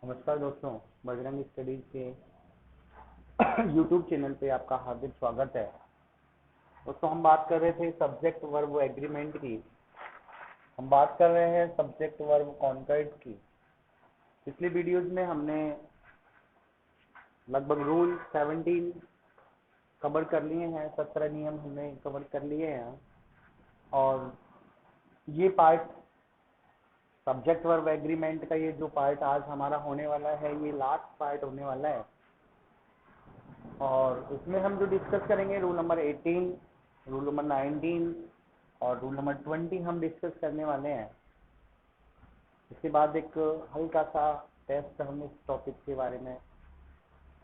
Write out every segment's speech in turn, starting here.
नमस्कार दोस्तों, बजरंग स्टडीज के यूट्यूब चैनल पे आपका हार्दिक स्वागत है। दोस्तों, हम बात कर रहे थे सब्जेक्ट वर्ब एग्रीमेंट की। हम बात कर रहे हैं सब्जेक्ट वर्ब कॉन्कर्ड की। पिछली वीडियोज में हमने लगभग रूल 17 कवर कर लिए हैं। 17 नियम हमने कवर कर लिए हैं और ये पार्ट सब्जेक्ट वर्ब एग्रीमेंट का ये जो पार्ट आज हमारा होने वाला है, ये लास्ट पार्ट होने वाला है। और इसमें हम जो डिस्कस करेंगे रूल नंबर 18, रूल नंबर 19 और रूल नंबर 20 हम डिस्कस करने वाले हैं। इसके बाद एक हल्का सा टेस्ट हम इस टॉपिक के बारे में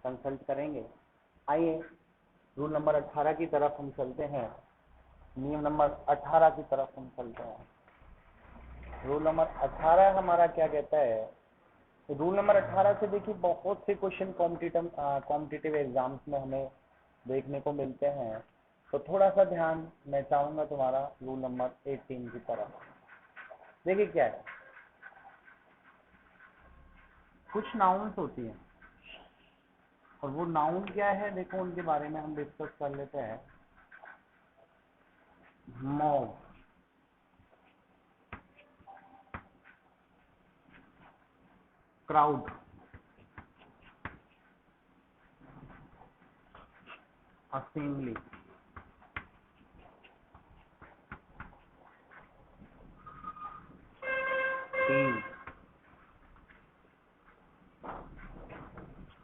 कंसल्ट करेंगे। आइए रूल नंबर 18 की तरफ हम चलते हैं। नियम नंबर 18 की तरफ हम चलते हैं। रूल नंबर 18 हमारा क्या कहता है? रूल नंबर 18 से देखिए बहुत से क्वेश्चन कॉम्पिटिटिव एग्जाम्स में हमें देखने को मिलते हैं। तो थोड़ा सा ध्यान मैं चाहूंगा तुम्हारा रूल नंबर 18 की तरफ। देखिए क्या है, कुछ नाउन्स होती हैं और वो नाउन क्या है, देखो उनके बारे में हम डिस्कस कर लेते हैं। Mob, crowd, assembly, team,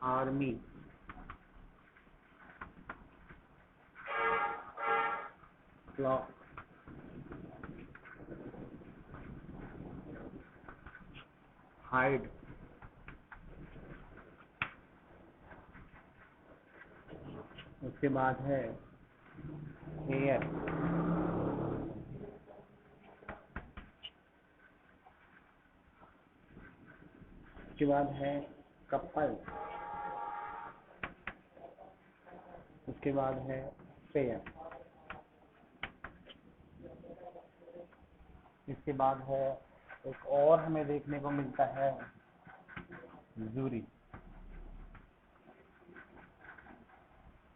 army, flock, hide, उसके बाद है हेयर, उसके बाद है कपल, उसके बाद है पेयर, इसके बाद है एक और हमें देखने को मिलता है जूरी।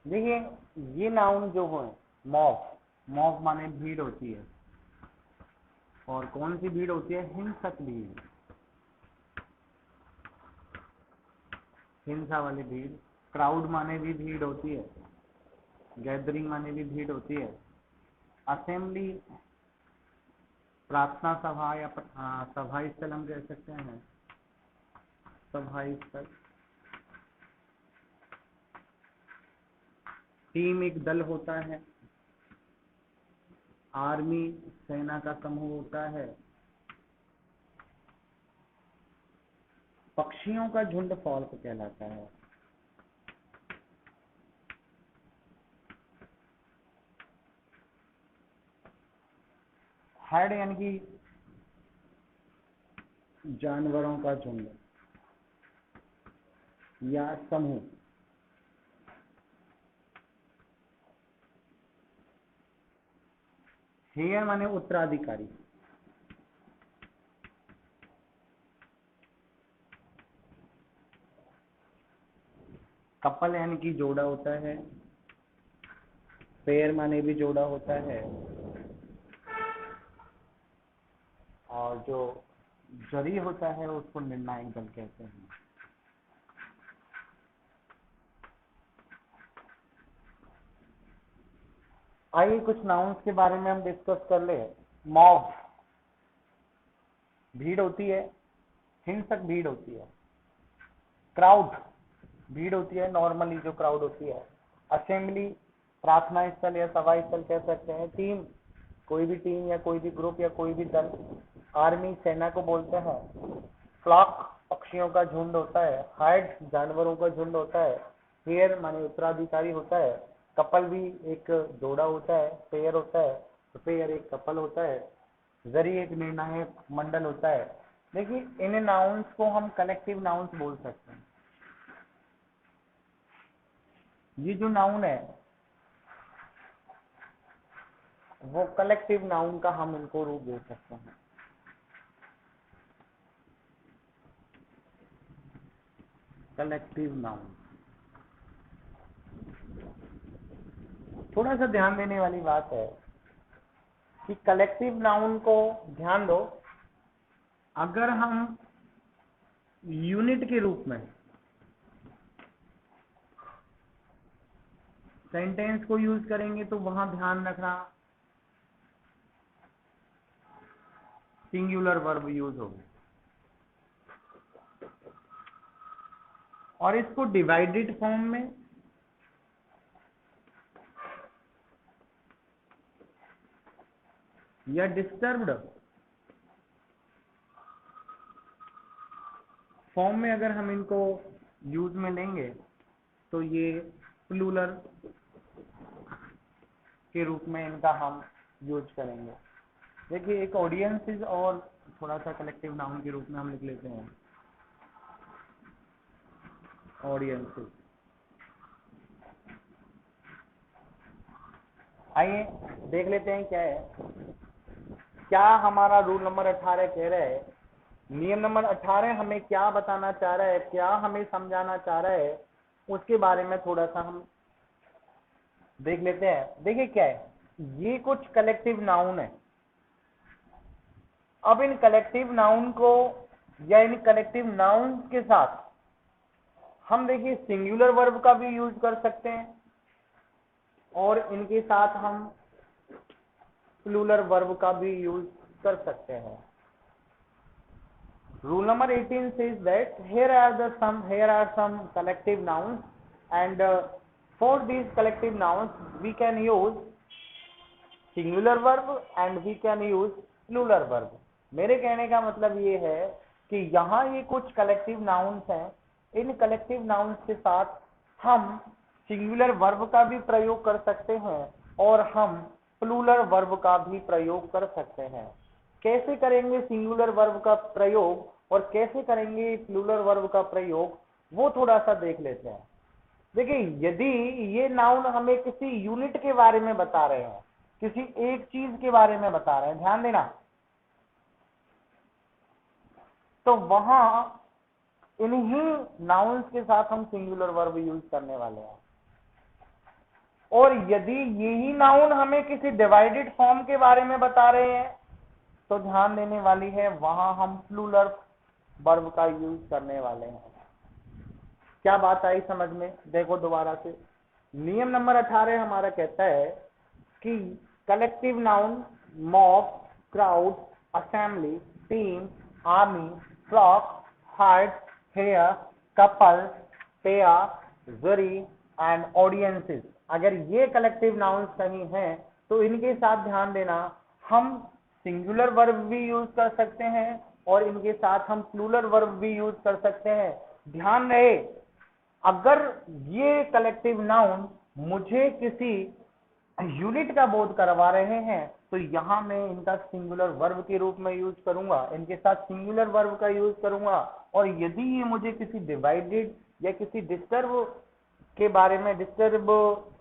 देखिए ये नाउन जो है मॉब, मॉब माने भीड़ होती है। और कौन सी भीड़ होती है? हिंसक भीड़, हिंसा वाली भीड़। क्राउड माने भी भीड़ होती है, गैदरिंग माने भी भीड़ होती है। असेंबली प्रार्थना सभा या सभा स्थल हम कह सकते हैं, सभा स्थल। टीम एक दल होता है, आर्मी सेना का समूह होता है, पक्षियों का झुंड फॉल्क कहलाता है। हर्ड यानी कि जानवरों का झुंड या समूह। हेयर माने उत्तराधिकारी, कपल यानी कि जोड़ा होता है, पेयर माने भी जोड़ा होता है, और जो जरी होता है उसको निर्णायक दल कहते हैं। आइए कुछ नाउन्स के बारे में हम डिस्कस कर ले। मॉब भीड़ होती है, हिंसक भीड़ होती है। क्राउड भीड़ होती है, नॉर्मली जो क्राउड होती है। असेंबली प्रार्थना स्थल या सभा स्थल कह सकते हैं। टीम कोई भी टीम या कोई भी ग्रुप या कोई भी दल। आर्मी सेना को बोलते हैं। फ्लॉक पक्षियों का झुंड होता है। हार्ड जानवरों का झुंड होता है। हेयर माने उत्तराधिकारी होता है। कपल भी एक जोड़ा होता है, पेयर होता है। तो पेयर एक कपल होता है। जरी एक निर्णायक मंडल होता है। देखिए इन नाउन्स को हम कलेक्टिव नाउन्स बोल सकते हैं। ये जो नाउन है वो कलेक्टिव नाउन का हम इनको रूप दे सकते हैं। Collective noun. थोड़ा सा ध्यान देने वाली बात है कि कलेक्टिव नाउन को ध्यान दो, अगर हम यूनिट के रूप में सेंटेंस को यूज करेंगे तो वहां ध्यान रखना सिंगुलर वर्ब यूज होगा, और इसको डिवाइडेड फॉर्म में या डिस्टर्ब्ड फॉर्म में अगर हम इनको यूज में लेंगे तो ये प्लूरल के रूप में इनका हम यूज करेंगे। देखिए एक ऑडियंसेस और थोड़ा सा कलेक्टिव नाउन के रूप में हम लिख लेते हैं, ऑडियंसेस। आइए देख लेते हैं क्या है, क्या हमारा रूल नंबर 18 कह रहा है, नियम नंबर 18 हमें क्या बताना चाह रहा है, क्या हमें समझाना चाह रहा है, उसके बारे में थोड़ा सा हम देख लेते हैं। देखिए क्या है, ये कुछ कलेक्टिव नाउन है। अब इन कलेक्टिव नाउन को या इन कलेक्टिव नाउन के साथ हम देखिए सिंगुलर वर्ब का भी यूज कर सकते हैं और इनके साथ हम प्लूरल वर्ब का भी यूज कर सकते हैं। Rule number 18 says that here are some collective nouns, and for these collective nouns we can use singular verb and we can use plural verb। मेरे कहने का मतलब ये है कि यहाँ ये कुछ कलेक्टिव नाउन्स हैं, इन कलेक्टिव नाउन्स के साथ हम सिंगुलर वर्ब का भी प्रयोग कर सकते हैं और हम प्लूरल वर्ब का भी प्रयोग कर सकते हैं। कैसे करेंगे सिंगुलर वर्ब का प्रयोग और कैसे करेंगे प्लूरल वर्ब का प्रयोग, वो थोड़ा सा देख लेते हैं। देखिए यदि ये नाउन हमें किसी यूनिट के बारे में बता रहे हैं, किसी एक चीज के बारे में बता रहे हैं, ध्यान देना, तो वहां इन्हीं नाउन्स के साथ हम सिंगुलर वर्ब यूज करने वाले हैं। और यदि यही नाउन हमें किसी डिवाइडेड फॉर्म के बारे में बता रहे हैं तो ध्यान देने वाली है, वहां हम प्लूरल वर्ब का यूज करने वाले हैं। क्या बात आई समझ में? देखो दोबारा से, नियम नंबर 18 हमारा कहता है कि collective noun mob, crowd, assembly, team, army, flock, herd, hair, couple, pair, jury and audiences, अगर ये कलेक्टिव नाउन्स कहीं हैं तो इनके साथ ध्यान देना हम सिंगुलर वर्ब भी यूज कर सकते हैं और इनके साथ हम प्लूरल वर्ब भी यूज कर सकते हैं। ध्यान रहे, अगर ये कलेक्टिव नाउन मुझे किसी यूनिट का बोध करवा रहे हैं तो यहां मैं इनका सिंगुलर वर्ब के रूप में यूज करूंगा, इनके साथ सिंगुलर वर्ब का यूज करूंगा। और यदि ये मुझे किसी डिवाइडेड या किसी डिस्टर्ब के बारे में, डिस्टर्ब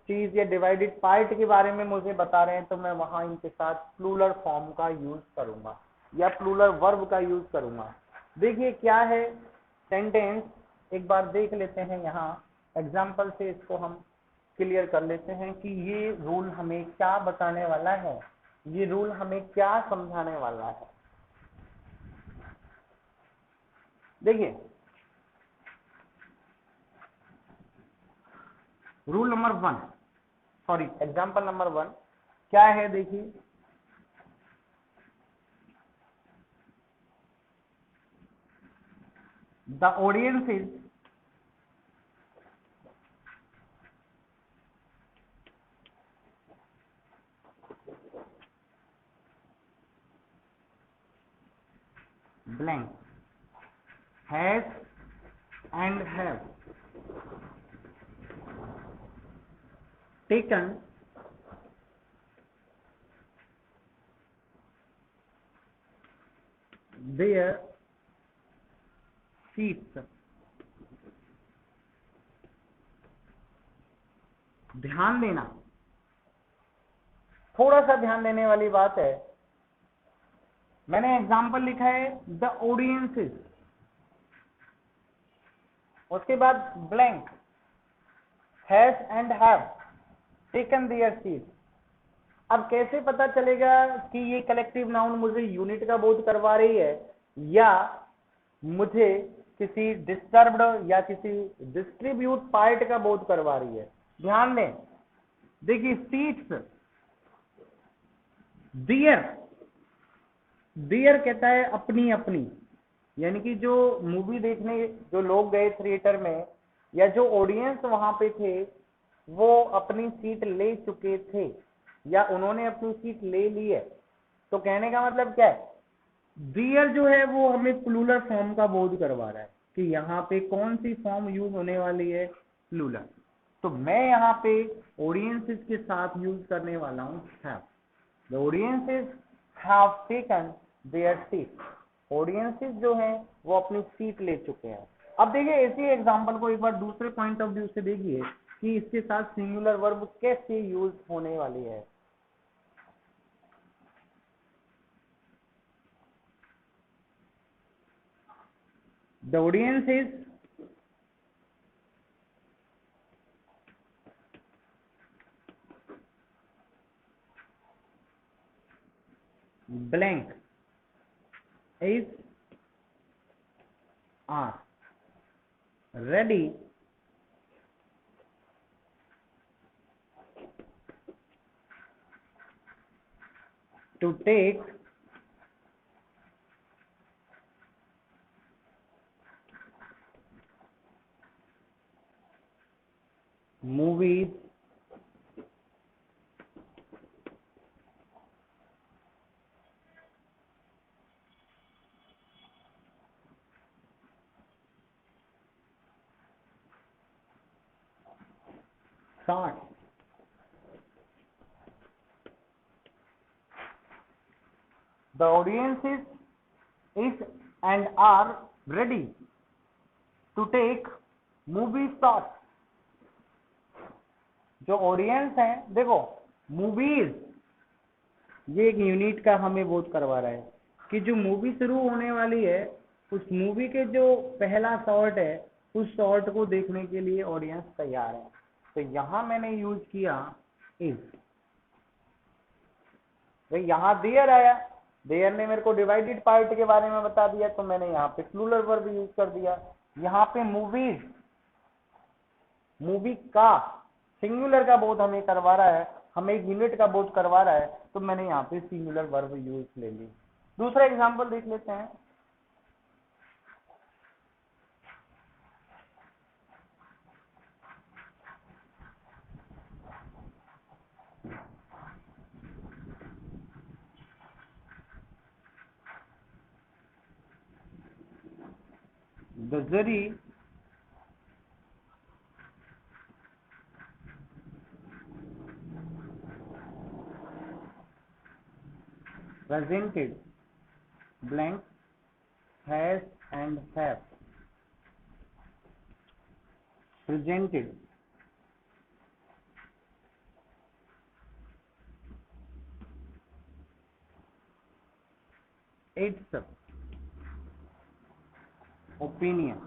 चीज या डिवाइडेड पार्ट के बारे में मुझे बता रहे हैं तो मैं वहां इनके साथ प्लूरल फॉर्म का यूज करूंगा या प्लूरल वर्ब का यूज करूंगा। देखिए क्या है सेंटेंस, एक बार देख लेते हैं, यहाँ एग्जाम्पल से इसको हम क्लियर कर लेते हैं कि ये रूल हमें क्या बताने वाला है, ये रूल हमें क्या समझाने वाला है। देखिए rule number 1, sorry example number 1 क्या है, देखिए the audience is blank has and have taken their seats। ध्यान देना, थोड़ा सा ध्यान देने वाली बात है। मैंने एग्जाम्पल लिखा है द ऑडियंसेस, उसके बाद blank has and have taken there seat. अब कैसे पता चलेगा कि ये कलेक्टिव नाउन मुझे यूनिट का बोध करवा रही है या मुझे किसी डिस्टर्ब्ड या किसी डिस्ट्रीब्यूट पार्ट का बोध करवा रही है? ध्यान दें, देखिए सीट्स, डियर, डियर कहता है अपनी अपनी, यानी कि जो मूवी देखने जो लोग गए थिएटर में या जो ऑडियंस वहां पे थे वो अपनी सीट ले चुके थे या उन्होंने अपनी सीट ले ली है। तो कहने का मतलब क्या है, डियर जो है वो हमें प्लूरल फॉर्म का बोध करवा रहा है कि यहाँ पे कौन सी फॉर्म यूज होने वाली है, प्लूरल। तो मैं यहाँ पे ऑडियंसेस के साथ यूज करने वाला हूँ have. The audiences have taken there seat. Audiences जो हैं वो अपनी सीट ले चुके हैं। अब देखिए इसी एग्जांपल को एक बार दूसरे पॉइंट ऑफ व्यू से देखिए कि इसके साथ सिंगुलर वर्ब कैसे यूज होने वाली है। The audience is blank is are ready to take movies start। The audience is and are ready to take movie start। जो ऑडियंस है, देखो मूवीज ये एक यूनिट का हमें बोध करवा रहा है कि जो मूवी शुरू होने वाली है उस मूवी के जो पहला शॉट है उस शॉट को देखने के लिए ऑडियंस तैयार है। तो यहां मैंने यूज किया इज। भाई यहाँ देयर आया, देयर ने मेरे को डिवाइडेड पार्ट के बारे में बता दिया तो मैंने यहाँ पे प्लूरल वर्ब यूज कर दिया। यहाँ पे मूवीज, मूवी का सिंगुलर का बोध हमें करवा रहा है, हमें एक यूनिट का बोध करवा रहा है तो मैंने यहाँ पे सिंगुलर वर्ब यूज ले ली। दूसरा एग्जांपल देख लेते हैं। The jury presented blank has and have presented its opinion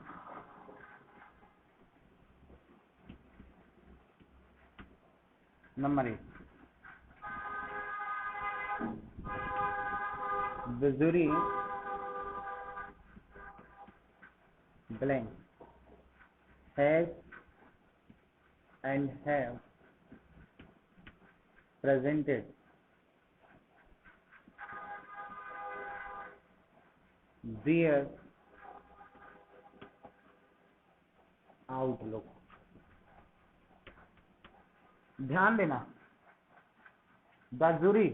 number 8। The jury blank has and have presented their outlook। ध्यान देना, द जूरी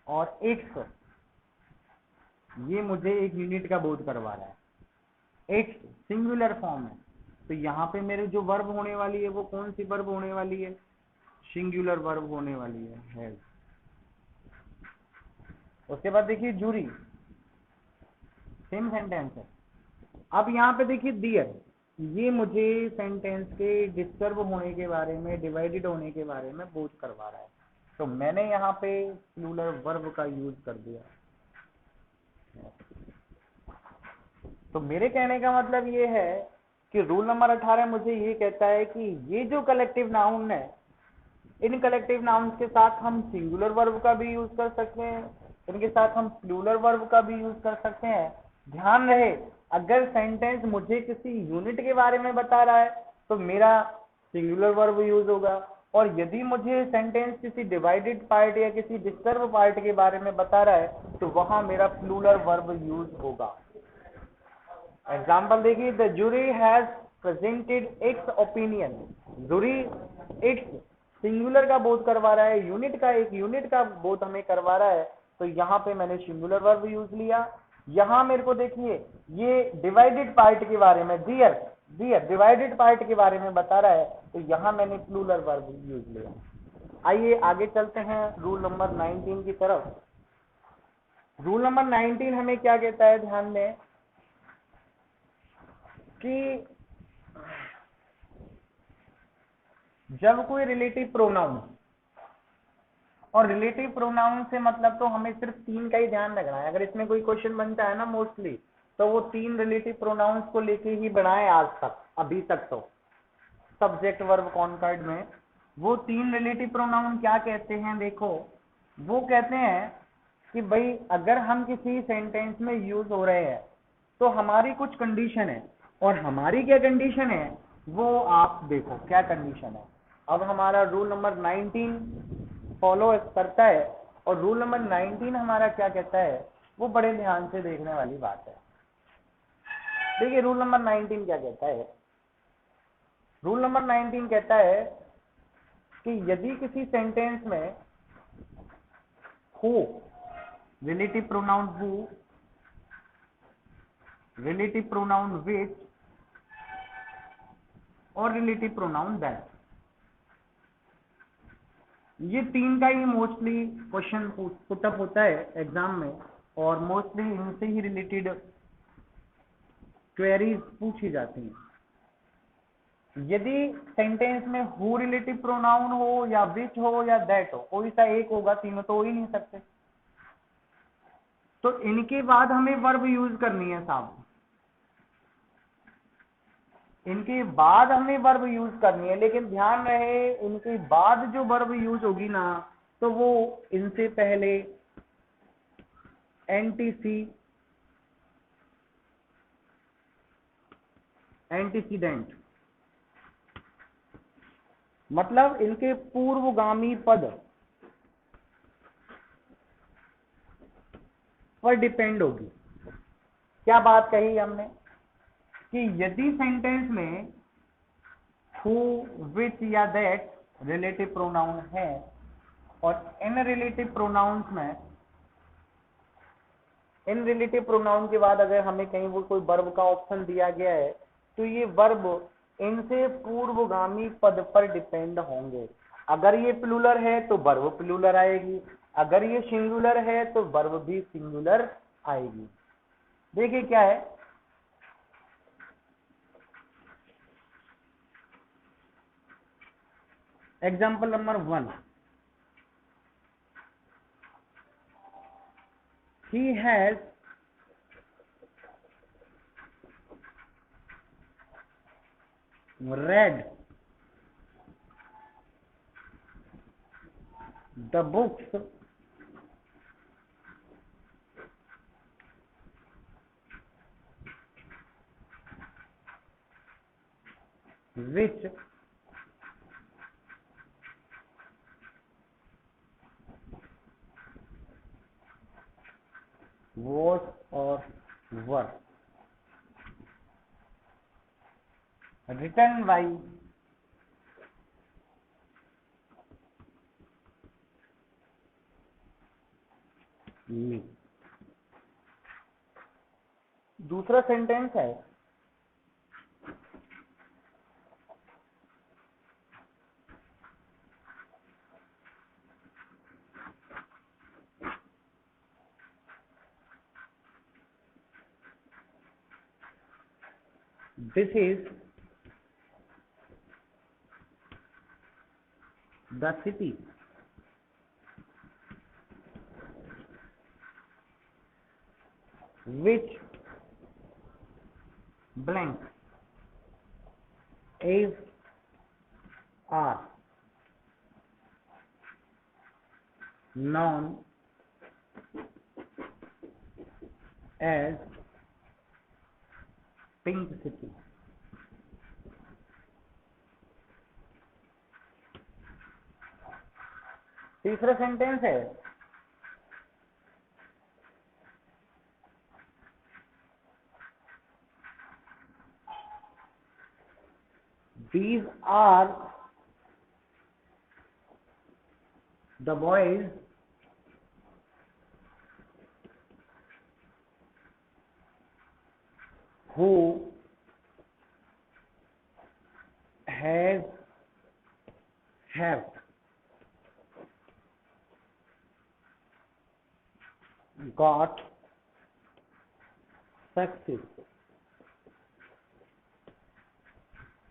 और एक्स ये मुझे एक यूनिट का बोध करवा रहा है। एक्स सिंगुलर फॉर्म है तो यहाँ पे मेरे जो वर्ब होने वाली है वो कौन सी वर्ब होने वाली है, सिंगुलर वर्ब होने वाली है। उसके बाद देखिए जूरी, सेम सेंटेंस है। अब यहाँ पे देखिए डियर, ये मुझे सेंटेंस के डिस्टर्ब होने के बारे में, डिवाइडेड होने के बारे में बोध करवा रहा है तो मैंने यहाँ पे प्लूरल वर्ब का यूज कर दिया। तो मेरे कहने का मतलब ये है कि रूल नंबर 18 मुझे ये कहता है कि ये जो कलेक्टिव नाउन है, इन कलेक्टिव नाउन्स के साथ हम सिंगुलर वर्ब का भी यूज कर सकते हैं, इनके साथ हम प्लूरल वर्ब का भी यूज कर सकते हैं। ध्यान रहे, अगर सेंटेंस मुझे किसी यूनिट के बारे में बता रहा है तो मेरा सिंगुलर वर्ब यूज होगा, और यदि मुझे सेंटेंस किसी डिवाइडेड पार्ट या किसी डिस्टर्ब पार्ट के बारे में बता रहा है तो वहां मेरा प्लूरल वर्ब यूज होगा। एग्जाम्पल देखिए, the jury has presented its opinion. Jury its singular का बोध करवा रहा है, यूनिट का, एक यूनिट का बोध हमें करवा रहा है, तो यहाँ पे मैंने सिंगुलर वर्ब यूज लिया। यहाँ मेरे को देखिए ये डिवाइडेड पार्ट के बारे में, डियर डियर डिवाइडेड पार्ट के बारे में बता रहा है, तो यहाँ मैंने प्लूरल वर्ब यूज लिया। आइए आगे चलते हैं रूल नंबर 19 की तरफ। रूल नंबर 19 हमें क्या कहता है, ध्यान दें कि जब कोई रिलेटिव प्रोनाउन, और रिलेटिव प्रोनाउन से मतलब तो हमें सिर्फ 3 का ही ध्यान रखना है। अगर इसमें कोई क्वेश्चन बनता है ना मोस्टली, तो वो 3 रिलेटिव प्रोनाउंस को लेके ही बनाए आज तक, अभी तक तो सब्जेक्ट वर्ब कॉन्कर्ड में। वो 3 रिलेटिव प्रोनाउन क्या कहते हैं, देखो वो कहते हैं कि भाई अगर हम किसी सेंटेंस में यूज हो रहे हैं तो हमारी कुछ कंडीशन है, और हमारी क्या कंडीशन है वो आप देखो क्या कंडीशन है। अब हमारा रूल नंबर 19 फॉलो करता है, और रूल नंबर 19 हमारा क्या कहता है वो बड़े ध्यान से देखने वाली बात है। देखिए रूल नंबर 19 क्या कहता है। रूल नंबर 19 कहता है कि यदि किसी सेंटेंस में who, relative pronoun who, relative pronoun विच और रिलेटिव प्रोनाउन दैट, ये 3 का ही मोस्टली क्वेश्चन पुटअप होता है एग्जाम में, और मोस्टली इनसे ही रिलेटेड क्वेरीज पूछी जाती हैं। यदि सेंटेंस में हु रिलेटिव प्रोनाउन हो या विच हो या दैट हो, कोई सा एक होगा, तीनों तो हो ही नहीं सकते, तो इनके बाद हमें वर्ब यूज करनी है साहब, इनके बाद हमें वर्ब यूज करनी है। लेकिन ध्यान रहे इनके बाद जो वर्ब यूज होगी ना, तो वो इनसे पहले एंटीसीडेंट, मतलब इनके पूर्वगामी पद पर डिपेंड होगी। क्या बात कही हमने कि यदि सेंटेंस में हु, विच या दैट रिलेटिव प्रोनाउन है, और इन रिलेटिव प्रोनाउंस में, इन रिलेटिव प्रोनाउन के बाद अगर हमें कहीं वो कोई वर्ब का ऑप्शन दिया गया है, तो ये वर्ब इनसे पूर्वगामी पद पर डिपेंड होंगे। अगर ये प्लूरल है तो वर्ब प्लूरल आएगी, अगर ये सिंगुलर है तो वर्ब भी सिंगुलर आएगी। देखिए क्या है, example number 1, he has read the books which was or were written by me। दूसरा सेंटेंस है, this is the city which blank is are known as pink city. तीसरा सेंटेंस है these are the boys who have got success.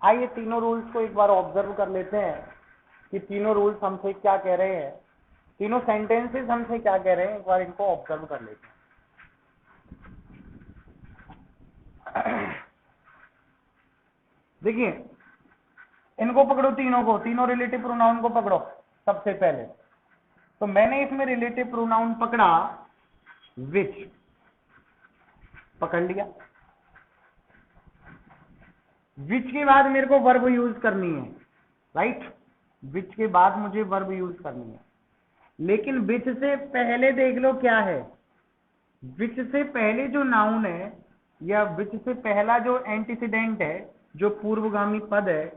आइए तीनों rules को एक बार observe कर लेते हैं कि तीनों रूल्स हमसे क्या कह रहे हैं, तीनों सेंटेंसेस हमसे क्या कह रहे हैं, एक बार इनको ऑब्जर्व कर लेते हैं। देखिए इनको पकड़ो, तीनों को, तीनों रिलेटिव प्रोनाउन को पकड़ो। सबसे पहले तो मैंने इसमें रिलेटिव प्रोनाउन पकड़ा विच, पकड़ लिया। विच के बाद मेरे को वर्ब यूज करनी है, राइट। विच के बाद मुझे वर्ब यूज करनी है, लेकिन विच से पहले देख लो क्या है। विच से पहले जो नाउन है या विच से पहला जो एंटीसीडेंट है, जो पूर्वगामी पद है,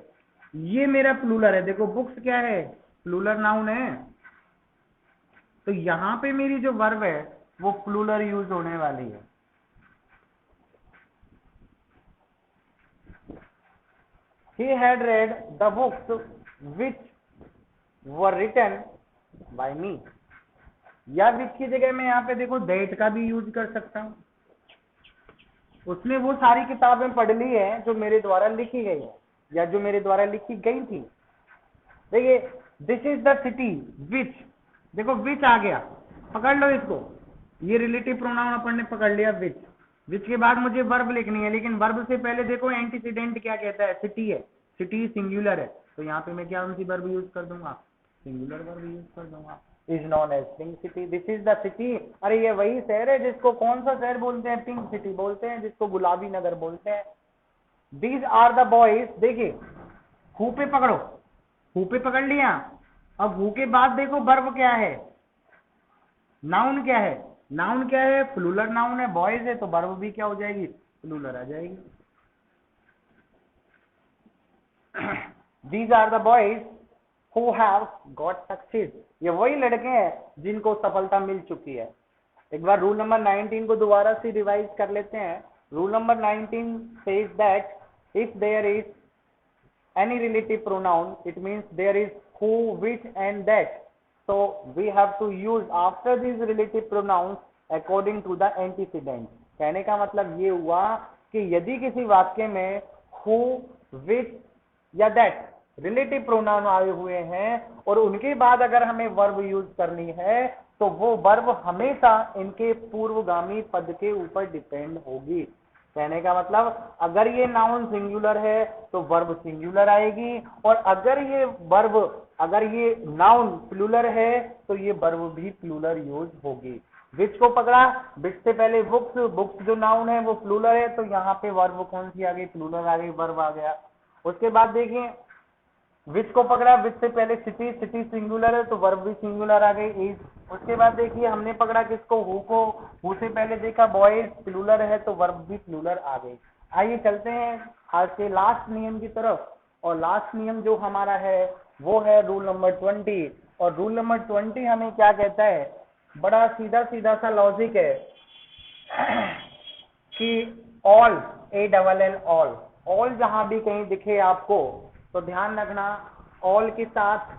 ये मेरा प्लूरल है। देखो बुक्स क्या है, प्लूरल नाउन है, तो यहां पे मेरी जो वर्ब है वो प्लूरल यूज होने वाली है। He had read the books which were written by me, या विच की जगह में यहाँ पे देखो दैट का भी यूज कर सकता हूं। उसने वो सारी किताबें पढ़ ली है जो मेरे द्वारा लिखी गई है या जो मेरे द्वारा लिखी गई थी। देखिए दिस इज द सिटी विच, देखो विच आ गया, पकड़ लो इसको। ये रिलेटिव प्रोनाउन अपन ने पकड़ लिया विच। विच के बाद मुझे वर्ब लिखनी है, लेकिन वर्ब से पहले देखो एंटीसीडेंट क्या कहता है, सिटी है। सिटी सिंगुलर है, तो यहाँ पे मैं क्या उनकी वर्ब यूज कर दूंगा, सिंगुलर वर्ब यूज कर दूंगा। Is known as pink city, this is the city. अरे ये वही शहर है जिसको कौन सा शहर बोलते हैं, पिंक सिटी बोलते हैं, जिसको गुलाबी नगर बोलते हैं। दीज आर द बॉयज, देखिए हु पे पकड़ो, हु पे पकड़ लिया। अब हु के बाद देखो वर्ब क्या है, नाउन क्या है, नाउन क्या है, प्लूरल नाउन है, बॉयज है, तो वर्ब भी क्या हो जाएगी, प्लूरल आ जाएगी। These are the boys who have got success, ये वही लड़के हैं जिनको सफलता मिल चुकी है। एक बार रूल नंबर 19 को दोबारा से रिवाइज कर लेते हैं। Rule number 19 says that if there is any relative pronoun, it means there is who, which and that, so we have to use after these relative pronouns according to the antecedent। कहने का मतलब ये हुआ कि यदि किसी वाक्य में who, which या that रिलेटिव प्रोनाउन आए हुए हैं और उनके बाद अगर हमें वर्ब यूज करनी है, तो वो वर्ब हमेशा इनके पूर्वगामी पद के ऊपर डिपेंड होगी। कहने का मतलब अगर ये नाउन सिंगुलर है तो वर्ब सिंगुलर आएगी, और अगर ये नाउन प्लूरल है तो ये वर्ब भी प्लूरल यूज होगी। विच को पकड़ा, विच से पहले बुक्स, बुक्स जो नाउन है वो प्लूरल है, तो यहाँ पे वर्ब कौन सी आ गई, प्लूरल आ गई, वर्ब आ गया। उसके बाद देखिए विच को पकड़ा, विच से पहले सिटी, सिटी सिंगुलर है तो वर्ब भी सिंगुलर आ गई, इज। उसके बाद देखिए हमने पकड़ा किसको, हु को, हु से पहले देखा बॉयज, प्लूरल है तो वर्ब भी प्लूरल आ गई। आइए चलते हैं आज के लास्ट नियम की तरफ, और लास्ट नियम जो हमारा है वो है रूल नंबर 20। और रूल नंबर 20 हमें क्या कहता है, बड़ा सीधा सीधा सा लॉजिक है कि ऑल, ALL ऑल, ऑल जहां भी कहीं दिखे आपको तो ध्यान रखना, ऑल के साथ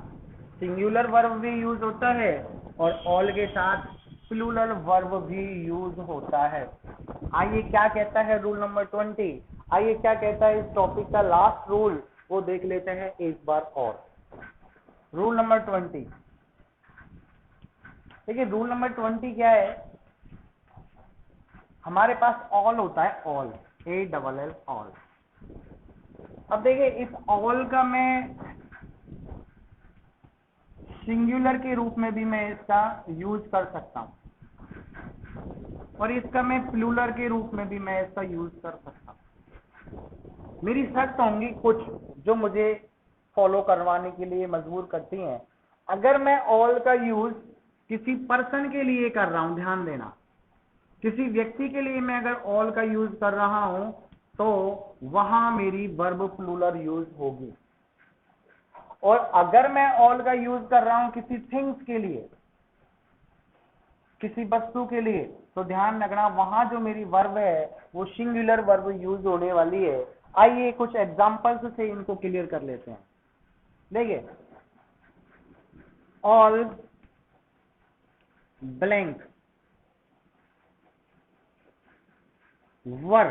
सिंगुलर वर्ब भी यूज होता है और ऑल के साथ प्लूरल वर्ब भी यूज होता है। आइए क्या कहता है रूल नंबर 20, आइए क्या कहता है इस टॉपिक का लास्ट रूल, वो देख लेते हैं एक बार और। रूल नंबर 20, देखिए रूल नंबर 20 क्या है, हमारे पास ऑल होता है, ऑल, ALL ऑल। अब देखिए इस ऑल का मैं सिंगुलर के रूप में भी मैं इसका यूज कर सकता हूं और इसका मैं प्लूरल के रूप में भी मैं इसका यूज कर सकता हूं। मेरी शर्त होंगी कुछ जो मुझे फॉलो करवाने के लिए मजबूर करती हैं। अगर मैं ऑल का यूज किसी पर्सन के लिए कर रहा हूं, ध्यान देना, किसी व्यक्ति के लिए मैं अगर ऑल का यूज कर रहा हूं तो वहां मेरी वर्ब प्लूरल यूज होगी। और अगर मैं ऑल का यूज कर रहा हूं किसी थिंग्स के लिए, किसी वस्तु के लिए, तो ध्यान रखना वहां जो मेरी वर्ब है वो सिंगुलर वर्ब यूज होने वाली है। आइए कुछ एग्जांपल्स से इनको क्लियर कर लेते हैं। देखिए, ऑल ब्लैंक वर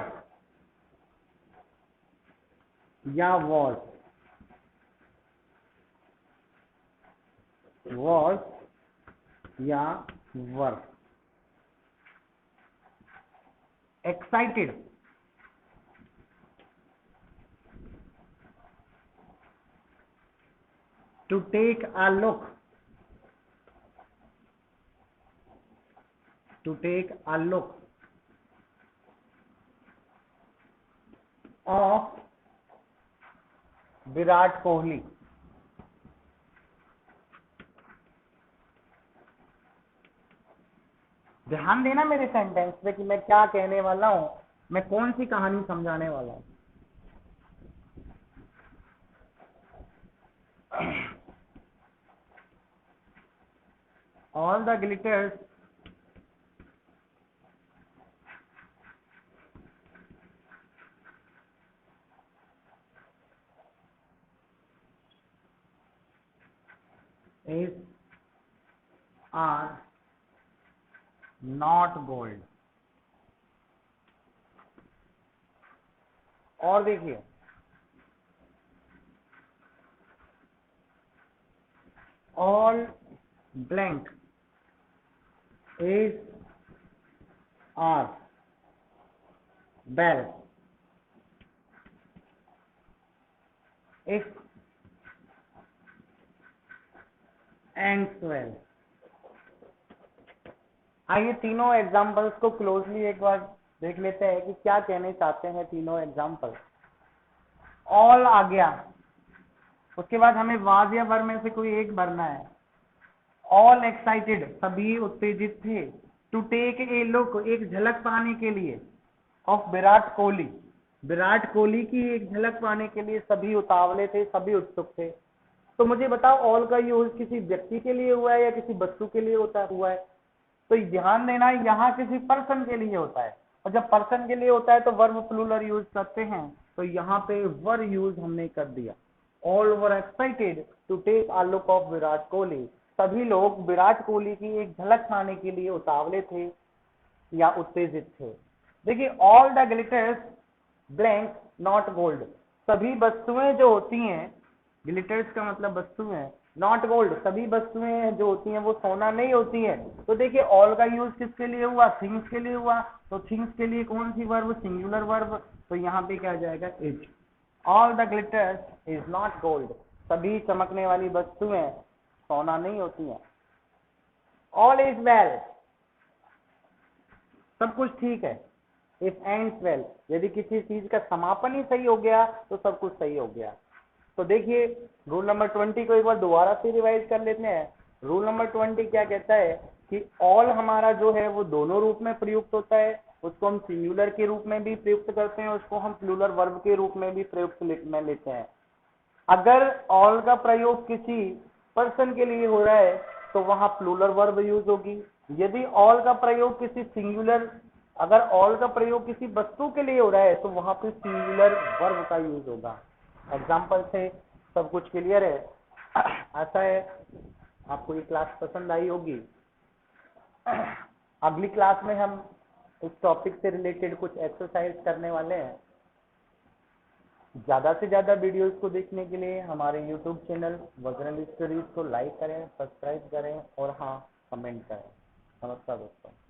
या वॉज या were. Excited to take a look, to take a look of Virat Kohli. ध्यान देना मेरे सेंटेंस पे कि मैं क्या कहने वाला हूं, मैं कौन सी कहानी समझाने वाला हूं। All the glitters is are not gold। और देखिए, all blank is are bell if ends well। आइए तीनों एग्जांपल्स को क्लोजली एक बार देख लेते हैं कि क्या कहने चाहते हैं तीनों एग्जांपल। ऑल आ गया, उसके बाद हमें वाज या वर में से कोई एक भरना है। ऑल एक्साइटेड, सभी उत्तेजित थे। टू टेक ए लुक, एक झलक पाने के लिए। ऑफ विराट कोहली, विराट कोहली की एक झलक पाने के लिए सभी उतावले थे, सभी उत्सुक थे। तो मुझे बताओ ऑल का यूज किसी व्यक्ति के लिए हुआ है या किसी वस्तु के लिए हुआ है? तो ध्यान देना यहाँ किसी पर्सन के लिए होता है, और जब पर्सन के लिए होता है तो वर्ब प्लूरल यूज करते हैं। तो यहाँ पे वर यूज हमने कर दिया। All were excited to take a look of Virat Kohli, सभी लोग विराट कोहली की एक झलक पाने के लिए उतावले थे या उत्तेजित थे। देखिए, all the glitters blank not gold, सभी वस्तुएं जो होती हैं, ग्लिटर्स का मतलब वस्तुएं, नॉट गोल्ड, सभी वस्तुएं जो होती हैं वो सोना नहीं होती हैं। तो देखिए ऑल का यूज किसके लिए हुआ? थिंग्स के लिए हुआ। तो थिंग्स के लिए कौन सी वर्ब? Singular verb. तो यहाँ पे क्या जाएगा? Is. All the glitters is not gold, सभी चमकने वाली वस्तुएं सोना नहीं होती हैं। ऑल इज वेल, सब कुछ ठीक है। इफ एंड्स वेल, यदि किसी चीज का समापन ही सही हो गया तो सब कुछ सही हो गया। तो देखिए रूल नंबर 20 को एक बार दोबारा से रिवाइज कर लेते हैं। रूल नंबर 20 क्या कहता है कि ऑल हमारा जो है वो दोनों रूप में प्रयुक्त होता है। उसको हम सिंगुलर के रूप में भी प्रयुक्त करते हैं, उसको हम प्लूरल वर्ब के रूप में भी प्रयुक्त में लेते हैं। अगर ऑल का प्रयोग किसी पर्सन के लिए हो रहा है तो वहां प्लूरल वर्ब यूज होगी। यदि ऑल का प्रयोग किसी सिंगुलर, अगर ऑल का प्रयोग किसी वस्तु के लिए हो रहा है तो वहां पे सिंगुलर वर्ब का यूज होगा। एग्जाम्पल से सब कुछ क्लियर है? ऐसा है, आपको ये क्लास पसंद आई होगी। अगली क्लास में हम इस टॉपिक से रिलेटेड कुछ एक्सरसाइज करने वाले हैं। ज्यादा से ज्यादा वीडियोस को देखने के लिए हमारे यूट्यूब चैनल वज्रंग स्टडीज को लाइक करें, सब्सक्राइब करें और हाँ, कमेंट करें। नमस्कार दोस्तों।